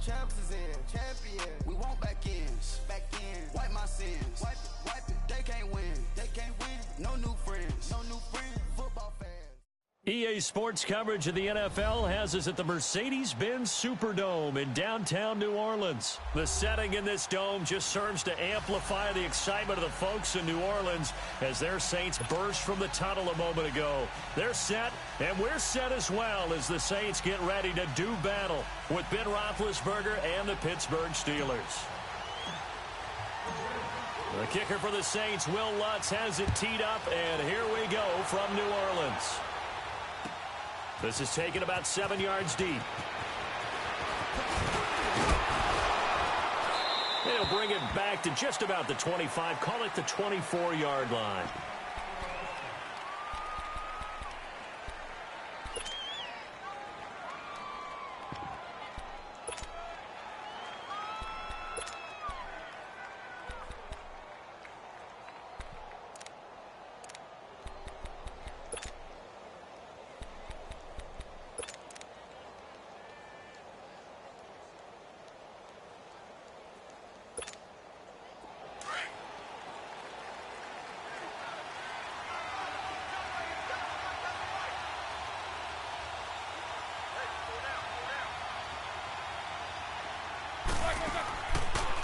champs is in, champion. We want back ends, back in. Wipe my sins, wipe it. They can't win, No new friends, Football fans. EA Sports coverage of the NFL has us at the Mercedes-Benz Superdome in downtown New Orleans. The setting in this dome just serves to amplify the excitement of the folks in New Orleans as their Saints burst from the tunnel a moment ago. They're set, and we're set as well as the Saints get ready to do battle with Ben Roethlisberger and the Pittsburgh Steelers. The kicker for the Saints, Will Lutz, has it teed up, and here we go from New Orleans. This is taken about 7 yards deep. He'll bring it back to just about the 25. Call it the 24-yard line.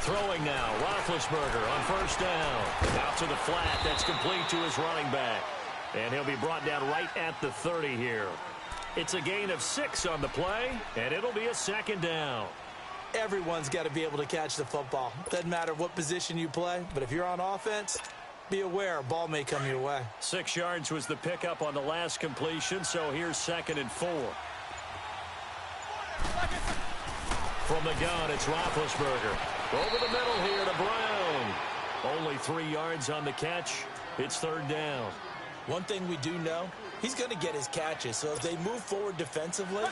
Throwing now, Roethlisberger on first down. Out to the flat, that's complete to his running back. And he'll be brought down right at the 30 here. It's a gain of 6 on the play, and it'll be a second down. Everyone's got to be able to catch the football. Doesn't matter what position you play, but if you're on offense, be aware a ball may come your way. 6 yards was the pickup on the last completion, so here's 2nd and 4. From the gun, it's Roethlisberger. Over the middle here to Brown. Only 3 yards on the catch. It's 3rd down. One thing we do know, he's going to get his catches. So as they move forward defensively,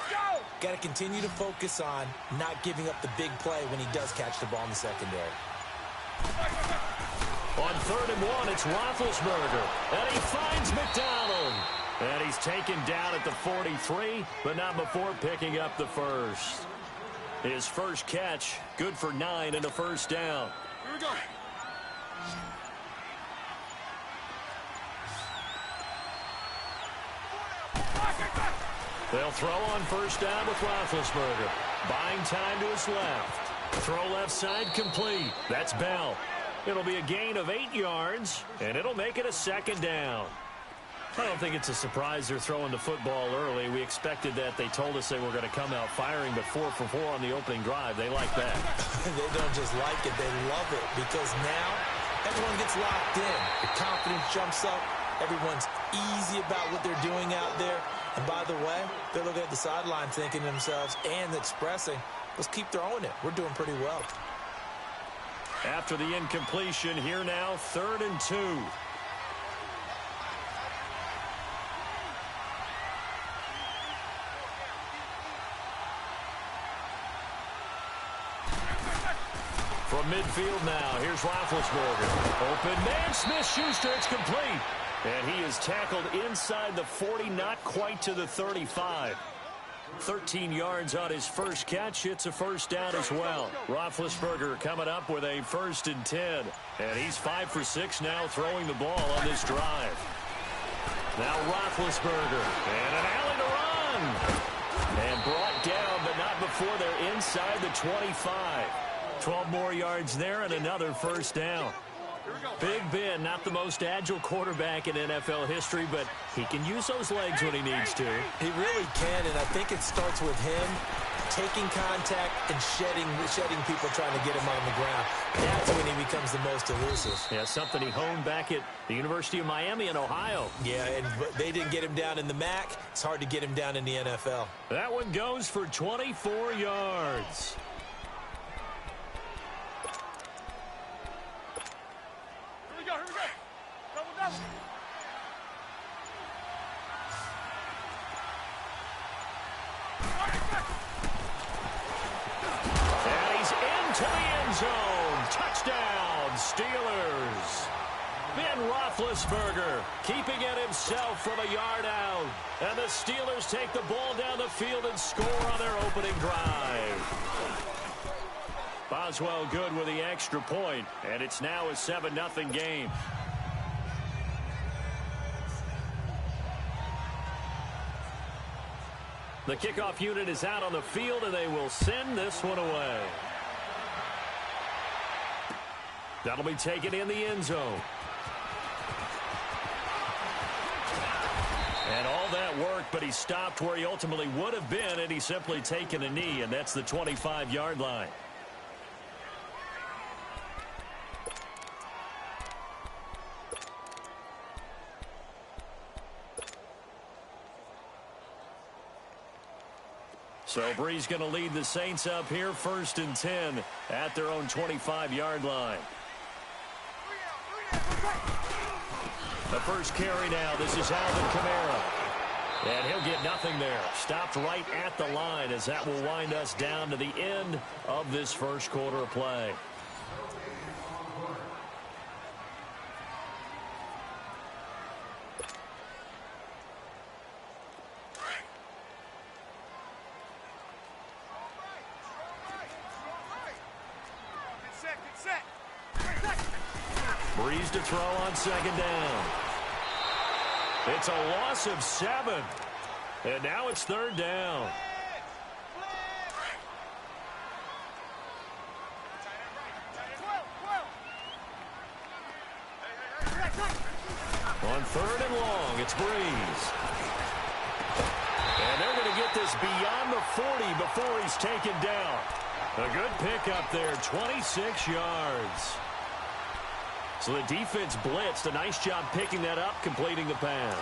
got to continue to focus on not giving up the big play when he does catch the ball in the secondary. On 3rd and 1, it's Roethlisberger. And he finds McDonald. And he's taken down at the 43, but not before picking up the first. His first catch, good for 9 and a first down. Here we go. They'll throw on first down with Roethlisberger. Buying time to his left. Throw left side complete. That's Bell. It'll be a gain of 8 yards, and it'll make it a 2nd down. I don't think it's a surprise they're throwing the football early. We expected that. They told us they were going to come out firing, but 4 for 4 on the opening drive. They like that. They don't just like it. They love it because now everyone gets locked in. The confidence jumps up. Everyone's easy about what they're doing out there. And by the way, they're looking at the sideline thinking to themselves and expressing, let's keep throwing it. We're doing pretty well. After the incompletion, here now, 3rd and 2. From midfield now, here's Roethlisberger. Open man, Smith-Schuster, it's complete. And he is tackled inside the 40, not quite to the 35. 13 yards on his first catch. It's a first down as well. Roethlisberger coming up with a 1st and 10. And he's 5 for 6 now throwing the ball on this drive. Now Roethlisberger. And an alley to run. And brought down, but not before they're inside the 25. 12 more yards there and another first down. Big Ben, not the most agile quarterback in NFL history, but he can use those legs when he needs to. He really can, and I think it starts with him taking contact and shedding people trying to get him on the ground. That's when he becomes the most elusive. Yeah, something he honed back at the University of Miami in Ohio. Yeah, and they didn't get him down in the MAC. It's hard to get him down in the NFL. That one goes for 24 yards. And he's into the end zone. Touchdown, Steelers. Ben Roethlisberger keeping it himself from a yard out. And the Steelers take the ball down the field and score on their opening drive. Boswell good with the extra point, and it's now a 7-0 game. The kickoff unit is out on the field, and they will send this one away. That'll be taken in the end zone. And all that work, but he stopped where he ultimately would have been, and he's simply taken a knee, and that's the 25-yard line. So Brees going to lead the Saints up here, 1st and 10 at their own 25-yard line. The first carry now. This is Alvin Kamara. And he'll get nothing there. Stopped right at the line as that will wind us down to the end of this first quarter of play. Brees to throw on 2nd down. It's a loss of 7. And now it's 3rd down. On 3rd and long, it's Brees. And they're going to get this beyond the 40 before he's taken down. A good pickup there, 26 yards. So the defense blitzed. A nice job picking that up, completing the pass.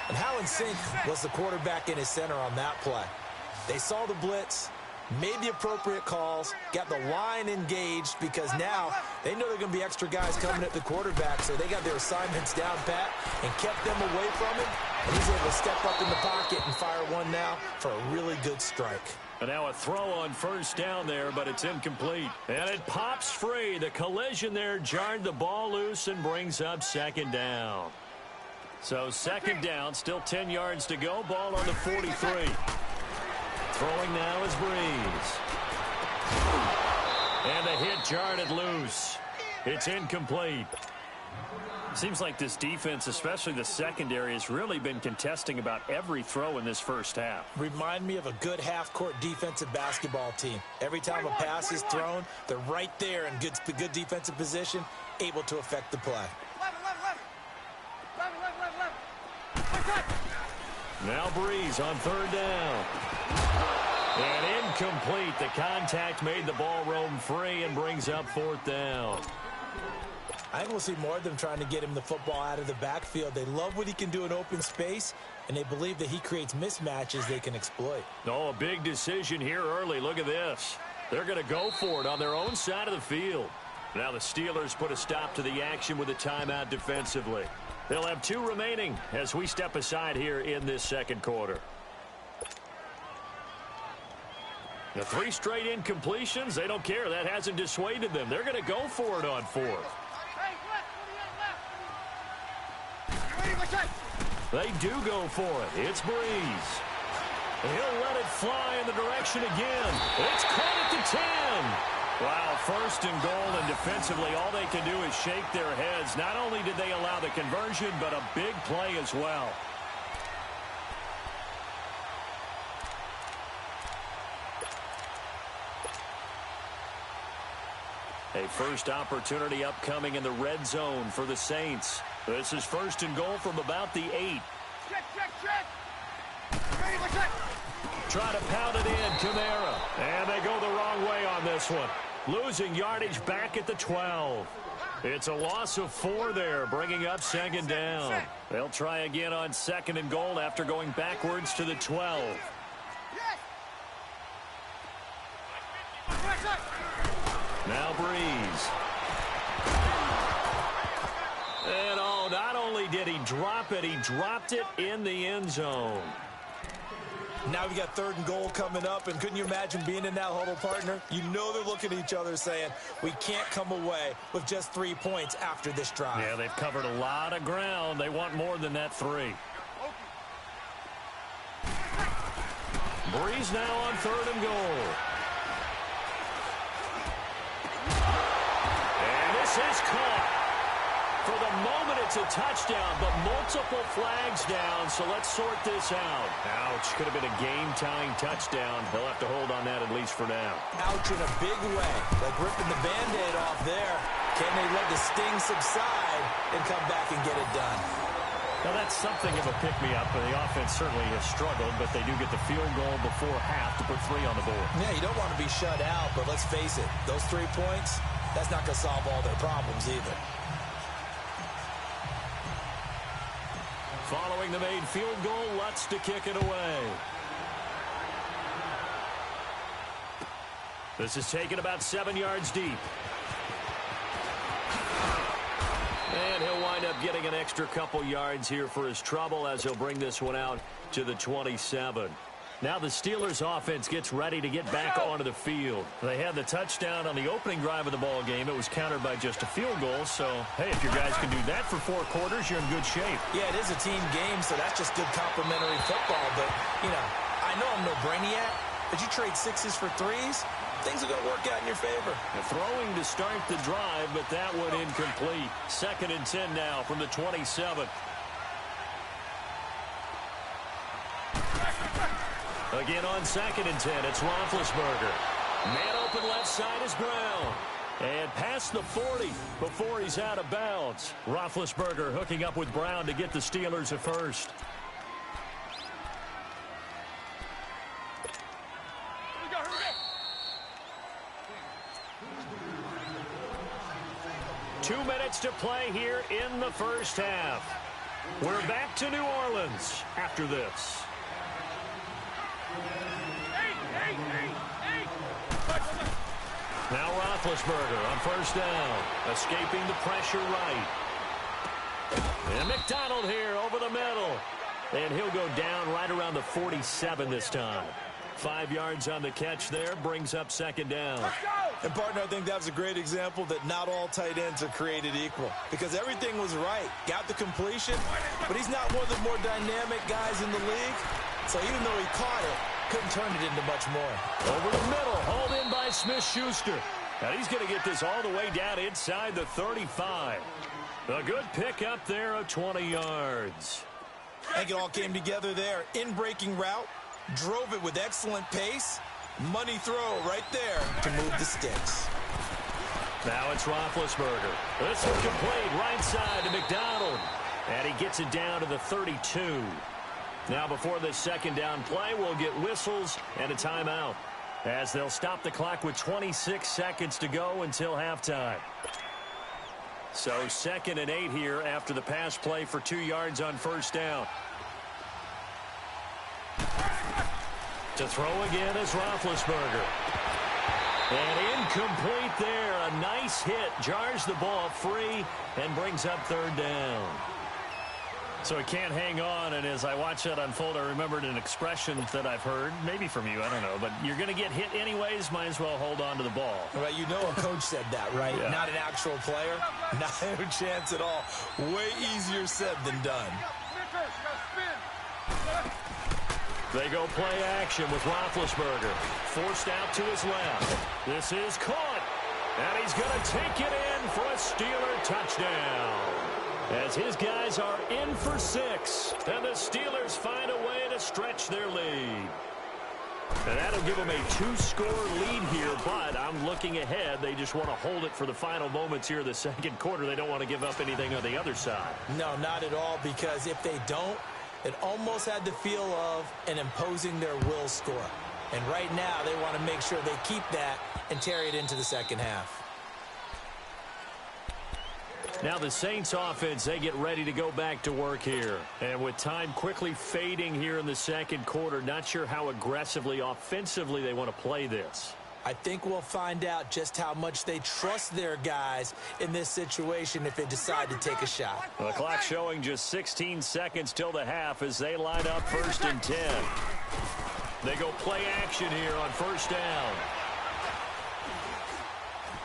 And how in sync was the quarterback in his center on that play? They saw the blitz, made the appropriate calls, got the line engaged, because now they know there are going to be extra guys coming at the quarterback, so they got their assignments down pat and kept them away from him. And he's able to step up in the pocket and fire one now for a really good strike. And now a throw on 1st down there, but it's incomplete. And it pops free. The collision there jarred the ball loose and brings up 2nd down. So 2nd down, still 10 yards to go. Ball on the 43. Throwing now is Brees. And the hit jarred it loose. It's incomplete. Seems like this defense, especially the secondary, has really been contesting about every throw in this first half. Remind me of a good half-court defensive basketball team. Every time a pass is thrown, they're right there in good defensive position, able to affect the play. Now Brees on 3rd down. And incomplete. The contact made the ball roam free and brings up 4th down. I think we'll see more of them trying to get him the football out of the backfield. They love what he can do in open space, and they believe that he creates mismatches they can exploit. Oh, a big decision here early. Look at this. They're going to go for it on their own side of the field. Now the Steelers put a stop to the action with a timeout defensively. They'll have 2 remaining as we step aside here in this 2nd quarter. The 3 straight incompletions, they don't care. That hasn't dissuaded them. They're going to go for it on 4th. They do go for it. It's Brees. He'll let it fly in the direction again. It's caught at the 10. Wow, 1st and goal, and defensively all they can do is shake their heads. Not only did they allow the conversion, but a big play as well. A first opportunity upcoming in the red zone for the Saints. This is 1st and goal from about the 8. Try to pound it in, Kamara. And they go the wrong way on this one. Losing yardage back at the 12. It's a loss of 4 there, bringing up 2nd down. They'll try again on 2nd and goal after going backwards to the 12. Now Brees. And not only did he drop it, he dropped it in the end zone. Now we got 3rd and goal coming up, and couldn't you imagine being in that huddle, partner? You know they're looking at each other saying, we can't come away with just 3 points after this drive. Yeah, they've covered a lot of ground. They want more than that 3. Brees now on 3rd and goal. this is caught. For the moment, it's a touchdown, but multiple flags down, so let's sort this out. Ouch, could have been a game-tying touchdown. They'll have to hold on that at least for now. Ouch in a big way, like ripping the Band-Aid off there. Can they let the sting subside and come back and get it done? Now, that's something of a pick-me-up. The offense certainly has struggled, but they do get the field goal before half to put 3 on the board. Yeah, you don't want to be shut out, but let's face it, those 3 points, that's not going to solve all their problems either. Following the made field goal, Lutz to kick it away. This is taken about 7 yards deep. And he'll wind up getting an extra couple yards here for his trouble as he'll bring this one out to the 27. Now the Steelers offense gets ready to get back onto the field. They had the touchdown on the opening drive of the ball game. It was countered by just a field goal. So, hey, if your guys can do that for 4 quarters, you're in good shape. Yeah, it is a team game, so that's just good complimentary football. But, you know, I know I'm no brainiac, but you trade 6s for 3s, things are going to work out in your favor. Throwing to start the drive, but that one incomplete. 2nd and 10 now from the 27. Again on 2nd and 10, it's Roethlisberger. Man open left side is Brown. And past the 40 before he's out of bounds. Roethlisberger hooking up with Brown to get the Steelers a first. Two minutes to play here in the first half. We're back to New Orleans after this. Now Roethlisberger on first down, escaping the pressure right. And McDonald here over the middle. And he'll go down right around the 47 this time. 5 yards on the catch there, brings up 2nd down. And, partner, I think that was a great example that not all tight ends are created equal. Because everything was right. Got the completion, but he's not one of the more dynamic guys in the league. So even though he caught it, couldn't turn it into much more. Over the middle, hauled in by Smith-Schuster. Now he's going to get this all the way down inside the 35. A good pick up there of 20 yards. I think it all came together there. In-breaking route, drove it with excellent pace. Money throw right there to move the sticks. Now it's Roethlisberger. This one complete right side to McDonald. And he gets it down to the 32. Now before this 2nd down play, we'll get whistles and a timeout, as they'll stop the clock with 26 seconds to go until halftime. So 2nd and 8 here after the pass play for 2 yards on first down. To throw again is Roethlisberger. And incomplete there. A nice hit. Jars the ball free and brings up 3rd down. So he can't hang on, and as I watch that unfold, I remembered an expression that I've heard, maybe from you, I don't know, but you're going to get hit anyways, might as well hold on to the ball. Well, you know a coach said that, right? Yeah. Not an actual player. Not a chance at all. Way easier said than done. They go play action with Roethlisberger. Forced out to his left. This is caught, and he's going to take it in for a Steeler touchdown. As his guys are in for 6, and the Steelers find a way to stretch their lead. And that'll give them a 2-score lead here, but I'm looking ahead. They just want to hold it for the final moments here of the 2nd quarter. They don't want to give up anything on the other side. No, not at all, because if they don't, it almost had the feel of an imposing their will score. And right now, they want to make sure they keep that and carry it into the 2nd half. Now the Saints offense, they get ready to go back to work here. And with time quickly fading here in the 2nd quarter, not sure how aggressively, offensively they want to play this. I think we'll find out just how much they trust their guys in this situation if they decide to take a shot. Well, the clock showing just 16 seconds till the half as they line up 1st and 10. They go play action here on 1st down.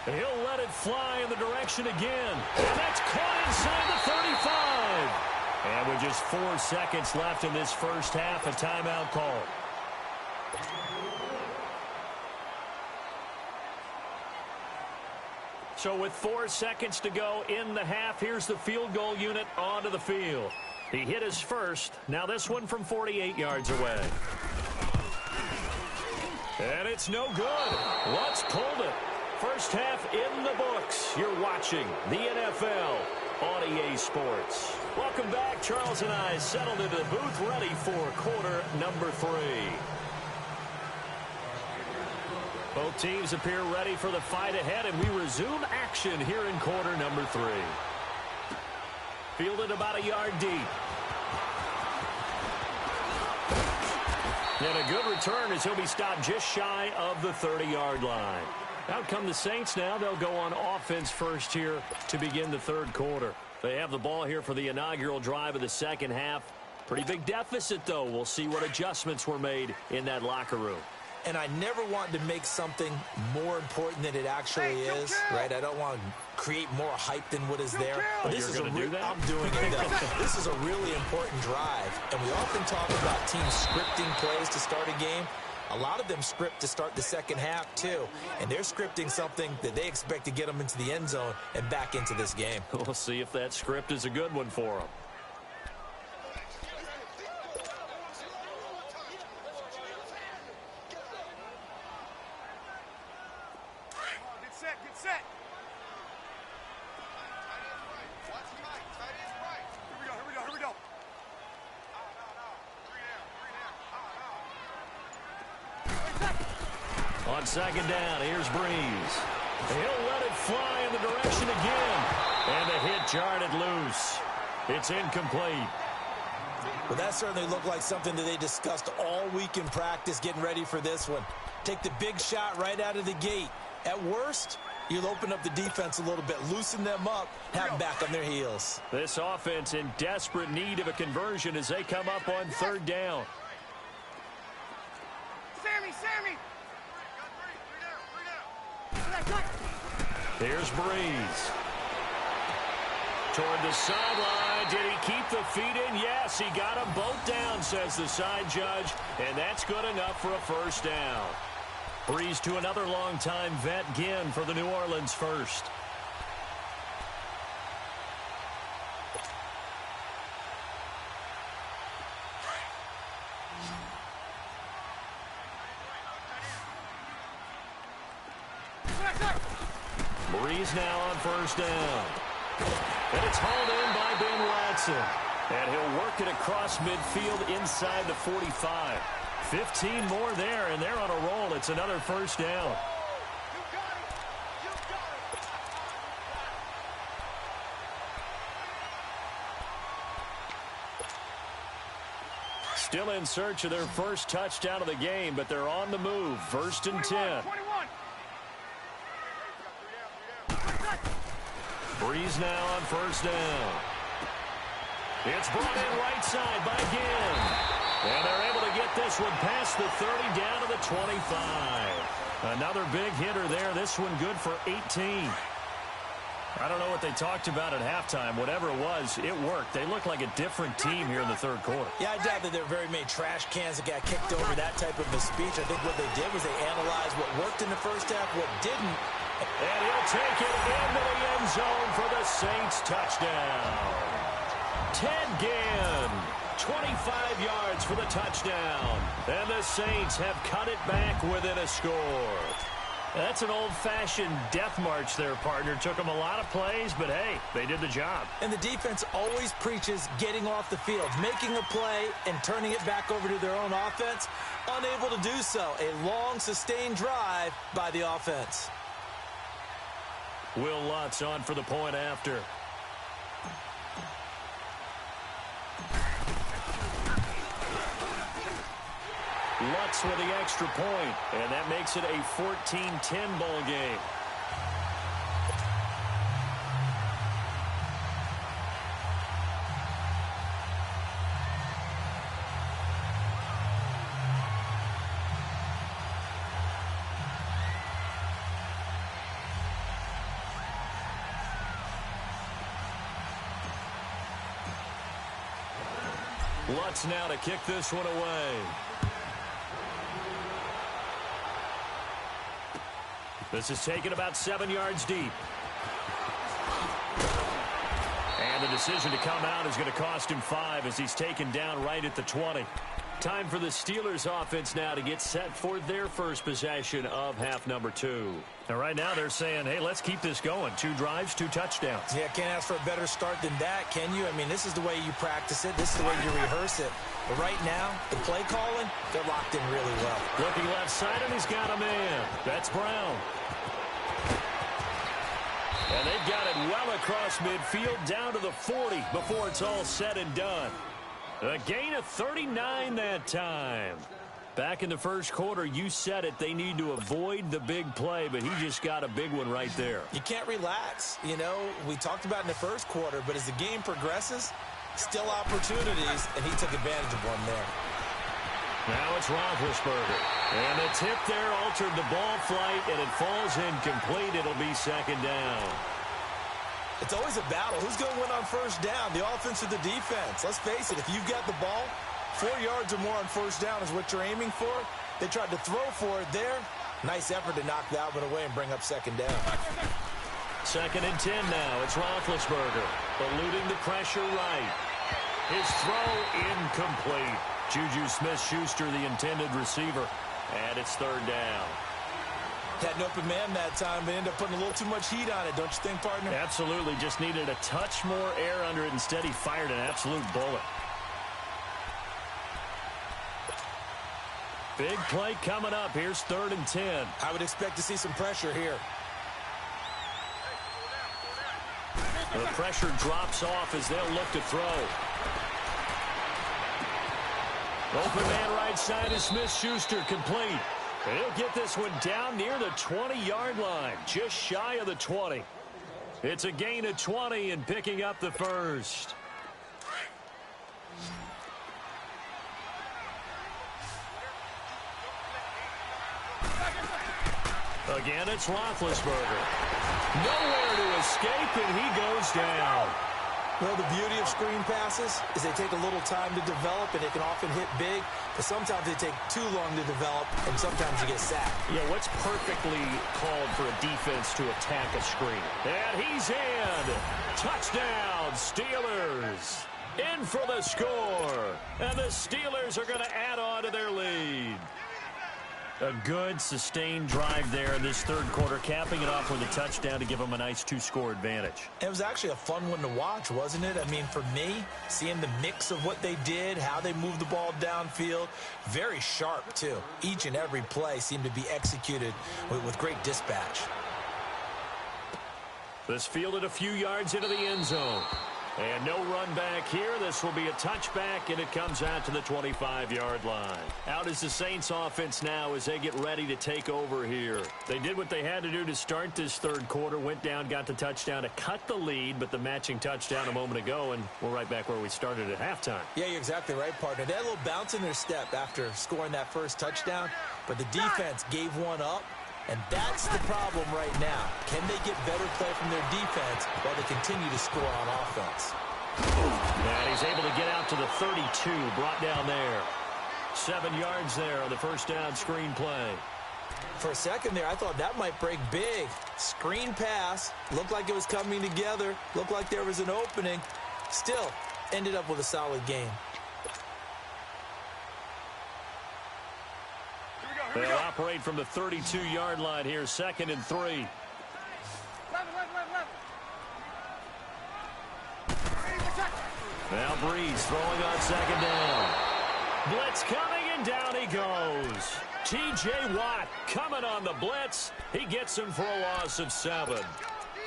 And he'll let it fly in the direction again. And that's caught inside the 35. And with just 4 seconds left in this first half, a timeout call. So with 4 seconds to go in the half, here's the field goal unit onto the field. He hit his first. Now this one from 48 yards away. And it's no good. Lutz pulled it. First half in the books. You're watching the NFL on EA Sports. Welcome back. Charles and I settled into the booth ready for quarter number 3. Both teams appear ready for the fight ahead, and we resume action here in quarter number 3. Fielded about a yard deep. And a good return as he'll be stopped just shy of the 30-yard line. Out come the Saints now. They'll go on offense first here to begin the third quarter. They have the ball here for the inaugural drive of the second half. Pretty big deficit, though. We'll see what adjustments were made in that locker room. And I never want to make something more important than it actually is, right? I don't want to create more hype than what is there. But this is I'm doing it, though. This is a really important drive. And we often talk about teams scripting plays to start a game. A lot of them script to start the second half, too. And they're scripting something that they expect to get them into the end zone and back into this game. We'll see if that script is a good one for them. On second down, here's Breeze. He'll let it fly in the direction again. And the hit jarred it loose. It's incomplete. Well, that certainly looked like something that they discussed all week in practice getting ready for this one. Take the big shot right out of the gate. At worst, you'll open up the defense a little bit, loosen them up, have them back on their heels. This offense in desperate need of a conversion as they come up on third down. Sammy! Here's Breeze. Toward the sideline. Did he keep the feet in? Yes, he got them both down, says the side judge. And that's good enough for a first down. Breeze to another longtime vet, Ginn, for the New Orleans first. Breeze now on first down. And it's hauled in by Ben Watson. And he'll work it across midfield inside the 45. 15 more there, and they're on a roll. It's another first down. Still in search of their first touchdown of the game, but they're on the move. First and 10. 21. Breeze now on first down. It's brought in right side by Ginn. And they're able to get this one past the 30 down to the 25. Another big hitter there. This one good for 18. I don't know what they talked about at halftime. Whatever it was, it worked. They look like a different team here in the third quarter. Yeah, I doubt that there were very many trash cans that got kicked over, that type of a speech. I think what they did was they analyzed what worked in the first half, what didn't. And he'll take it into the end zone for the Saints touchdown. Ted Ginn, 25 yards for the touchdown. And the Saints have cut it back within a score. That's an old-fashioned death march there, partner. Took them a lot of plays, but hey, they did the job. And the defense always preaches getting off the field, making a play and turning it back over to their own offense. Unable to do so. A long, sustained drive by the offense. Will Lutz on for the point after. Lutz with the extra point, and that makes it a 14-10 ball game. Lutz now to kick this one away. This is taken about 7 yards deep. the decision to come out is going to cost him 5 as he's taken down right at the 20. Time for the Steelers offense now to get set for their first possession of half number 2. And right now they're saying, hey, let's keep this going. 2 drives, 2 touchdowns. Yeah, can't ask for a better start than that, can you? I mean, this is the way you practice it. This is the way you rehearse it. But right now, the play calling, they're locked in really well. Looking left side, and he's got a man. That's Brown. And they've got it well across midfield down to the 40 before it's all said and done. A gain of 39 that time. Back in the first quarter, you said it, they need to avoid the big play, but he just got a big one right there. You can't relax. You know, we talked about in the first quarter, but as the game progresses, still opportunities, and he took advantage of one there. Now it's Roethlisberger. And the tip there altered the ball flight, and it falls incomplete. It'll be second down. It's always a battle. Who's going to win on first down, the offense or the defense? Let's face it, if you've got the ball, 4 yards or more on first down is what you're aiming for. They tried to throw for it there. Nice effort to knock that one away and bring up second down. Second and 10 now. It's Roethlisberger eluding the pressure right. His throw incomplete. Juju Smith-Schuster, the intended receiver, and it's third down. Had an open man that time, but ended up putting a little too much heat on it, don't you think, partner? Absolutely. Just needed a touch more air under it. Instead, he fired an absolute bullet. Big play coming up. Here's third and 10. I would expect to see some pressure here. The pressure drops off as they'll look to throw. Open man right side is Smith-Schuster, complete. And he'll get this one down near the 20-yard line, just shy of the 20. It's a gain of 20 and picking up the first. Again, it's Roethlisberger. Nowhere to escape, and he goes down. Well, the beauty of screen passes is they take a little time to develop, and they can often hit big, but sometimes they take too long to develop, and sometimes you get sacked. Yeah, what's perfectly called for a defense to attack a screen? And he's in. Touchdown, Steelers. In for the score. And the Steelers are going to add on to their lead. A good, sustained drive there in this third quarter, capping it off with a touchdown to give them a nice 2-score advantage. It was actually a fun one to watch, wasn't it? I mean, for me, seeing the mix of what they did, how they moved the ball downfield, very sharp, too. Each and every play seemed to be executed with great dispatch. This fielded a few yards into the end zone. And no run back here. This will be a touchback, and it comes out to the 25-yard line. Out is the Saints offense now as they get ready to take over here. They did what they had to do to start this third quarter, went down, got the touchdown to cut the lead, but the matching touchdown a moment ago, and we're right back where we started at halftime. Yeah, you're exactly right, partner. They had a little bounce in their step after scoring that first touchdown, but the defense gave one up. And that's the problem right now. Can they get better play from their defense while they continue to score on offense? And he's able to get out to the 32, brought down there. 7 yards there on the first down screen play. For a second there, I thought that might break big. Screen pass. Looked like it was coming together. Looked like there was an opening. Still, ended up with a solid game. They'll operate from the 32-yard line here, 2nd and 3. Now Breeze throwing on 2nd down. Blitz coming, and down he goes. T.J. Watt coming on the blitz. He gets him for a loss of 7.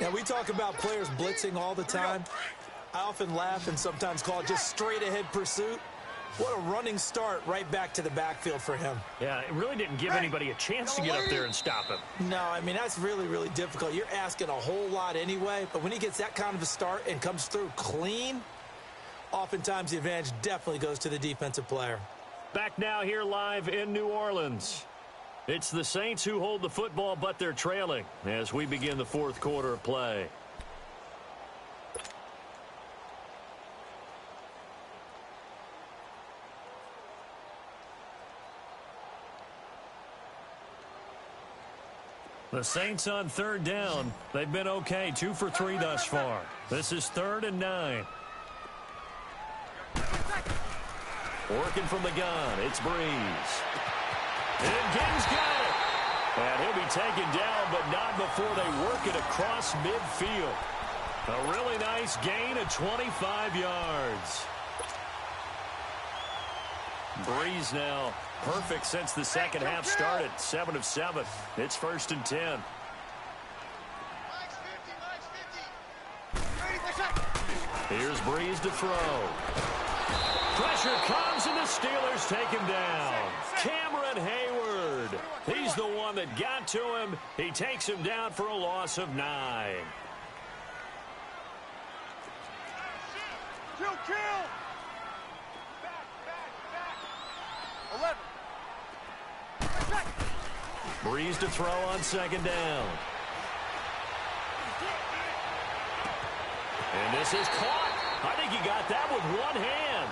Now, we talk about players blitzing all the time. I often laugh and sometimes call it just straight-ahead pursuit. What a running start right back to the backfield for him. Yeah, it really didn't give anybody a chance to get up there and stop him. No, I mean, that's really, really difficult. You're asking a whole lot anyway, but when he gets that kind of a start and comes through clean, oftentimes the advantage definitely goes to the defensive player. Back now here live in New Orleans. It's the Saints who hold the football, but they're trailing as we begin the fourth quarter of play. The Saints on third down. They've been okay, 2 for 3 thus far. This is 3rd and 9. Working from the gun, it's Breeze. And Giddens got it. And he'll be taken down, but not before they work it across midfield. A really nice gain of 25 yards. Breeze now perfect since the second half started. 7 of 7. It's 1st and 10. Here's Breeze to throw. Pressure comes, and the Steelers take him down. Cameron Hayward. He's the one that got to him. He takes him down for a loss of 9. Kill! 11. Breeze to throw on 2nd down. And this is caught. I think he got that with one hand.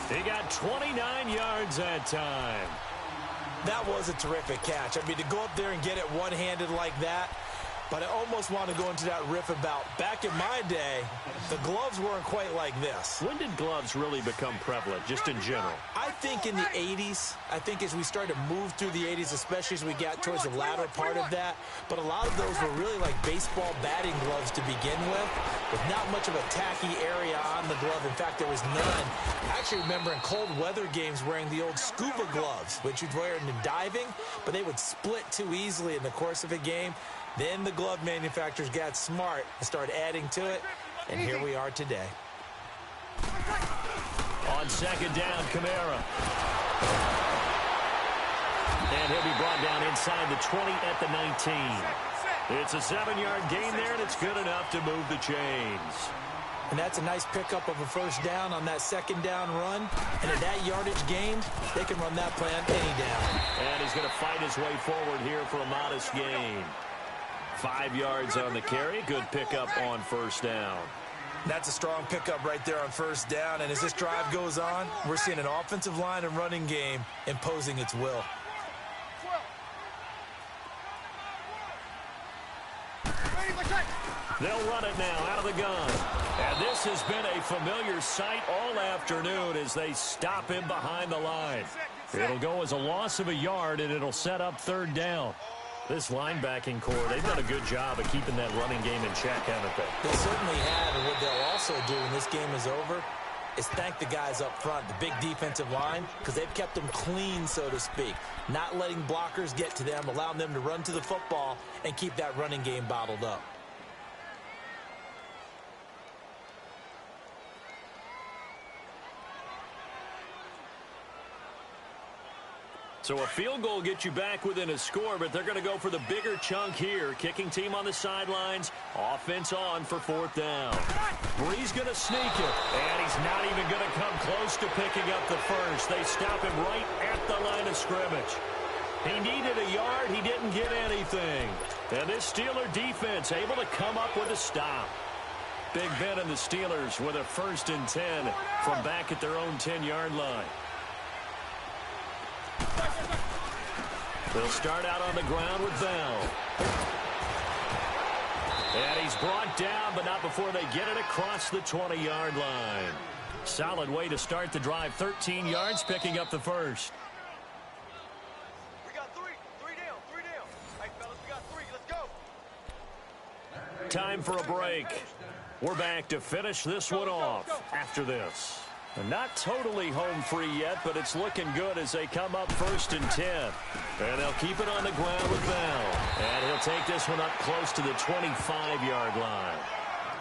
He got 29 yards that time. That was a terrific catch. I mean, to go up there and get it one-handed like that, but I almost want to go into that riff about back in my day, the gloves weren't quite like this. When did gloves really become prevalent, just in general? I think in the 80s. I think as we started to move through the 80s, especially as we got towards the latter part of that. But a lot of those were really like baseball batting gloves to begin with not much of a tacky area on the glove. In fact, there was none. I actually remember in cold weather games wearing the old scuba gloves, which you'd wear in diving, but they would split too easily in the course of a game. Then the glove manufacturers got smart and started adding to it, and here we are today. On 2nd down, Kamara. And he'll be brought down inside the 20 at the 19. It's a 7-yard gain there, and it's good enough to move the chains. And that's a nice pickup of a 1st down on that 2nd down run. And at that yardage gained, they can run that play on any down. And he's going to fight his way forward here for a modest gain. 5 yards on the carry. Good pickup on 1st down. That's a strong pickup right there on 1st down. And as this drive goes on, we're seeing an offensive line and running game imposing its will. They'll run it now out of the gun. And this has been a familiar sight all afternoon as they stop him behind the line. It'll go as a loss of a yard, and it'll set up 3rd down. This linebacking core, they've done a good job of keeping that running game in check, haven't they? They certainly have, and what they'll also do when this game is over is thank the guys up front, the big defensive line, because they've kept them clean, so to speak. Not letting blockers get to them, allowing them to run to the football and keep that running game bottled up. So a field goal gets you back within a score, but they're going to go for the bigger chunk here. Kicking team on the sidelines. Offense on for 4th down. Breeze going to sneak it. And he's not even going to come close to picking up the first. They stop him right at the line of scrimmage. He needed a yard. He didn't get anything. And this Steeler defense able to come up with a stop. Big Ben and the Steelers with a 1st and 10 from back at their own 10-yard line. They'll start out on the ground with Bell. And he's brought down, but not before they get it across the 20-yard line. Solid way to start the drive. 13 yards, picking up the first. We got three. Three down. Hey, fellas, we got 3. Let's go. Time for a break. We're back to finish this one off after this. Not totally home free yet, but it's looking good as they come up 1st and 10. And they'll keep it on the ground with Bell. And he'll take this one up close to the 25-yard line.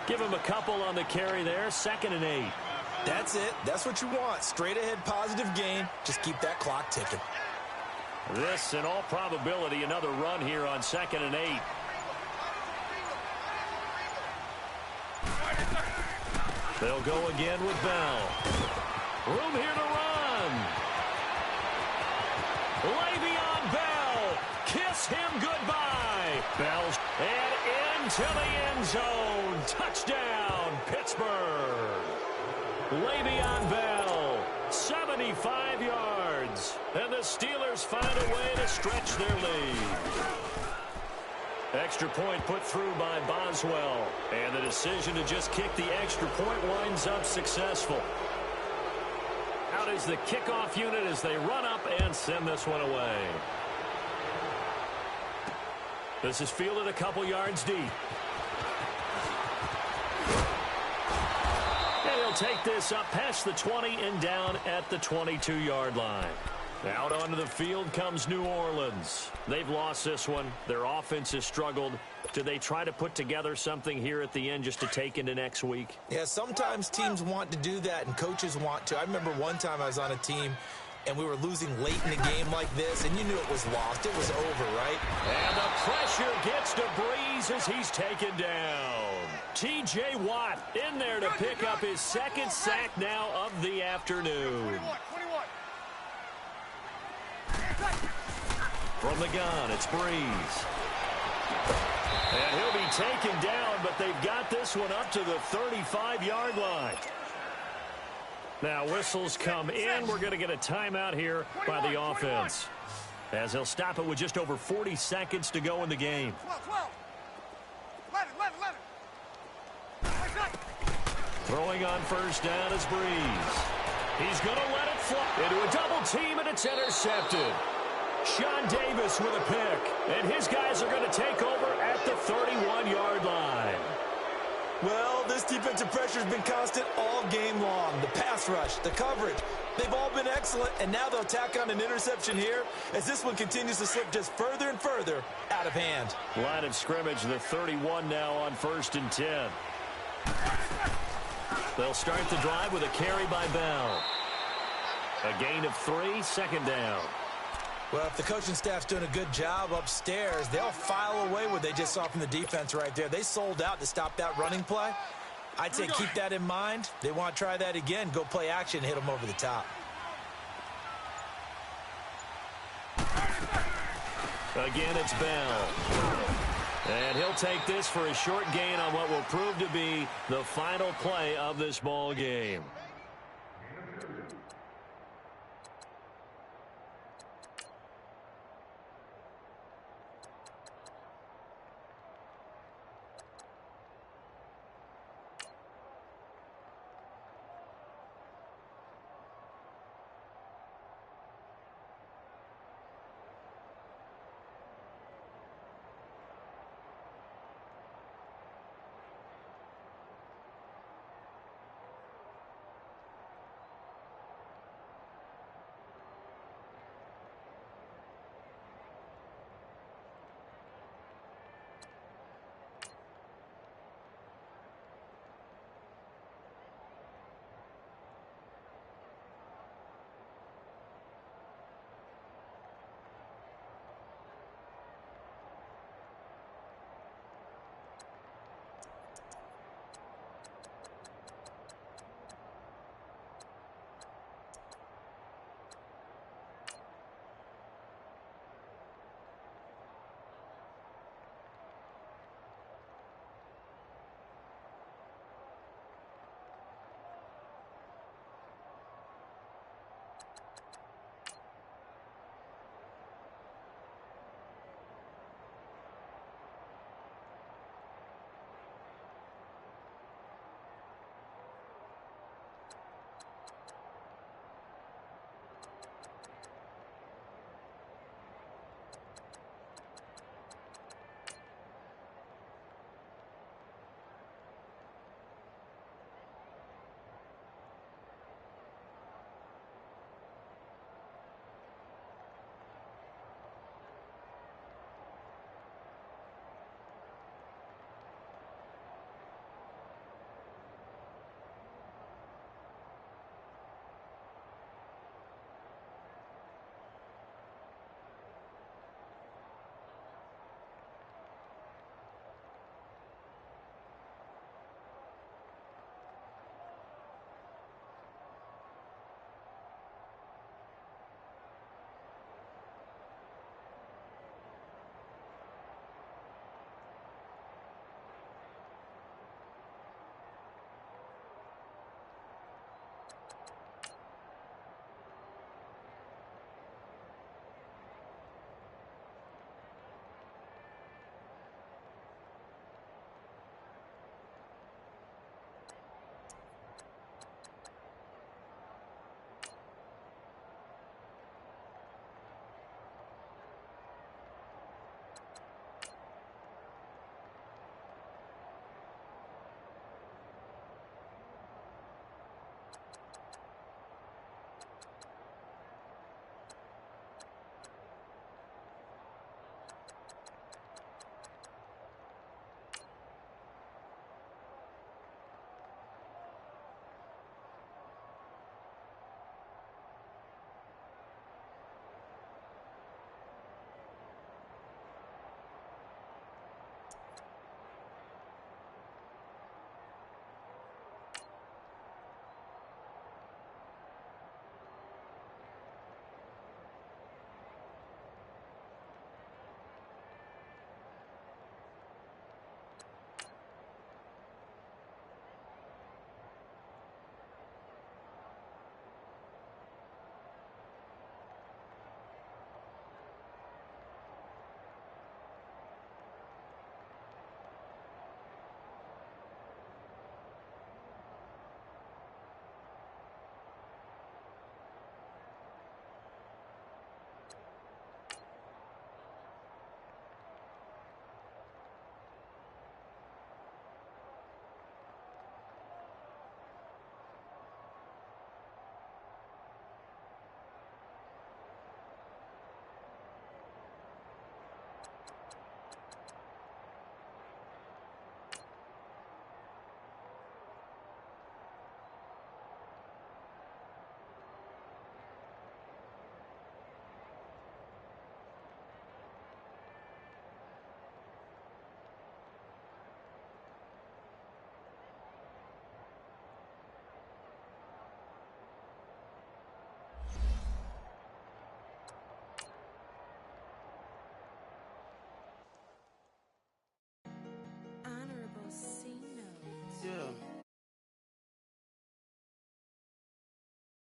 Give him a couple on the carry there. 2nd and 8. That's it. That's what you want. Straight ahead positive gain. Just keep that clock ticking. This, in all probability, another run here on 2nd and 8. They'll go again with Bell. Room here to run. Le'Veon Bell. Kiss him goodbye. Bell's and into the end zone. Touchdown, Pittsburgh. Le'Veon Bell, 75 yards. And the Steelers find a way to stretch their lead. Extra point put through by Boswell. And the decision to just kick the extra point winds up successful. Out is the kickoff unit as they run up and send this one away. This is fielded a couple yards deep. And he'll take this up past the 20 and down at the 22-yard line. Out onto the field comes New Orleans. They've lost this one. Their offense has struggled. Do they try to put together something here at the end just to take into next week? Yeah, sometimes teams want to do that and coaches want to. I remember one time I was on a team and we were losing late in the game like this, and you knew it was lost. It was over, right? And the pressure gets to Breeze as he's taken down. T.J. Watt in there to pick up his second sack now of the afternoon. 21. From the gun, it's Breeze. And he'll be taken down, but they've got this one up to the 35-yard line. Now whistles come in. We're going to get a timeout here by the offense, as they'll stop it with just over 40 seconds to go in the game. 12. Let it. Throwing on first down is Breeze. He's going to let it fly into a double team, and it's intercepted. Sean Davis with a pick, and his guys are going to take over at the 31-yard line. Well, this defensive pressure has been constant all game long. The pass rush, the coverage, they've all been excellent, and now they'll tack on an interception here as this one continues to slip just further and further out of hand. Line of scrimmage, the 31 now on 1st and 10. They'll start the drive with a carry by Bell. A gain of 3, second down. Well, if the coaching staff's doing a good job upstairs, they'll file away what they just saw from the defense right there. They sold out to stop that running play. I'd say keep that in mind. They want to try that again. Go play action, hit them over the top. Again, it's Bell. And he'll take this for a short gain on what will prove to be the final play of this ball game.